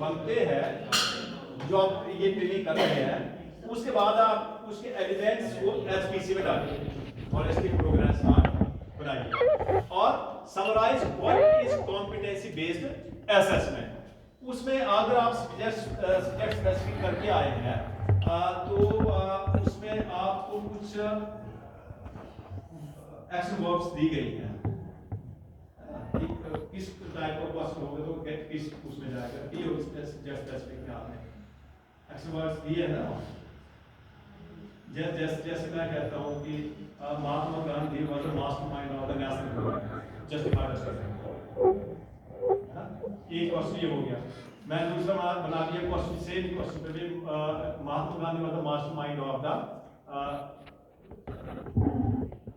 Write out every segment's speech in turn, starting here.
बनते हैं जो आप ये ट्रेनिंग कर रहे हैं, उसके बाद आप उसके एलिमेंट्स को एचपीसी में डालिए और इसकी प्रोग्रेस बनाइए और summarise what is competency based assessment. उसमें अगर आप सब्जेक्ट स्पेसिफिक करके आए हैं तो उसमें आपको कुछ एक्शन वर्ब्स दी गई हैं। किस टाइप का क्वेश्चन होगा तो गेट किस उसमें जाएगा, डी और स्पेसिफिक में आपने एक्शन वर्ब्स दिए हैं ना। जैसे मैं कहता हूँ कि Mahatma Gandhi was the mastermind of the national movement, justified statement है ना। एक क्वेश्चन ये हो गया। मैं दूसरा बना दिया क्वेश्चन, सेम क्वेश्चन पे भी Mahatma Gandhi was the mastermind of the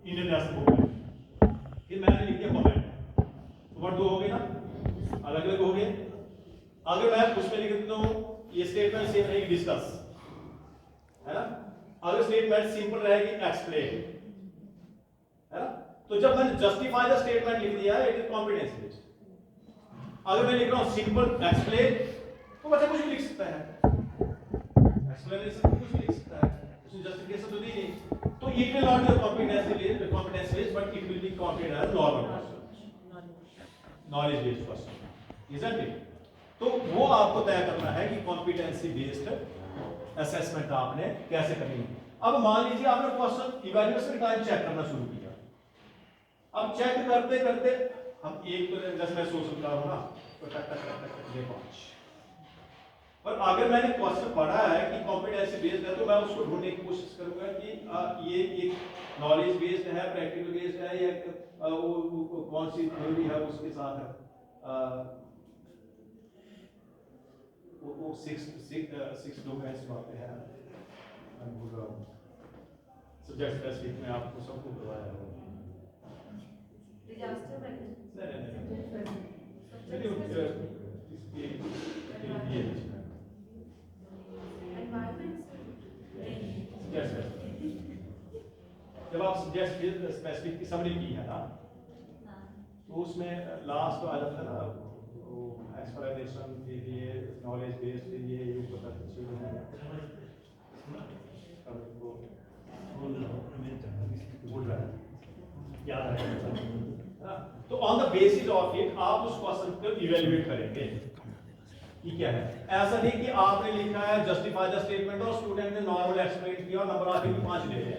Indian national movement. फिर मैंने लिख दिया कमेंट, वर्ड दो हो गए ना, अलग अलग हो गए। अगर मैं उसमें लिख देता हूँ ये स्टेटमेंट सेम रहेगी डिस्कस, है ना। अगर स्टेटमेंट सिंपल रहेगी एक्सप्लेन, है ना। तो जब मैंने जस्टिफाई द स्टेटमेंट लिख दिया इट इज कॉम्पिटेंसी बेस्ड। अगर मैं लिख रहा हूं सिंपल एक्सप्लेन तो बच्चा कुछ भी लिख सकता है, एक्सप्लेनेशन कुछ भी लिख सकता है, उसमें जस्टिफिकेशन तो दी नहीं। तो it will not be competency based but it will be competent as normal question, knowledge based question, isn't it. तो वो आपको तय करना है कि कॉम्पिटेंसी बेस्ड असेसमेंट आपने कैसे करनी है। अब मान लीजिए आपने क्वेश्चन इवैल्यूएशन टाइम चेक करना शुरू किया। अब चेक करते करते हम एक तो जैसे मैं सोच सकता हूं ना तो ये 5, पर अगर मैंने क्वेश्चन पढ़ा है कि कॉम्पिटेंसी बेस्ड है तो मैं उसको ढूंढने की कोशिश करूंगा कि ये एक नॉलेज बेस्ड है, प्रैक्टिकल बेस्ड है, या वो कौन सी थ्योरी है उसके साथ है। वो 6 डोमेन्स बातें हैं, मैं भूल रहा हूँ। सब्जेक्ट स्पेसिफिक में आपको सबको करवाया है। डिजास्टर मैनेजमेंट जब आप सब्जेक्ट स्पेसिफिक की समरी की है ना, तो उसमें लास्ट आ जाता है ना एक्सप्लेनेशन के लिए, नॉलेज बेस्ड के लिए ये पता याद है। तो on the basis of it आप उस क्वेश्चन को इवैल्यूएट करेंगे कि क्या है। ऐसा नहीं कि आपने लिखा है जस्टिफाई द स्टेटमेंट और स्टूडेंट ने नॉर्मल एक्सप्लेन किया और नंबर आपके 5 ले लिया,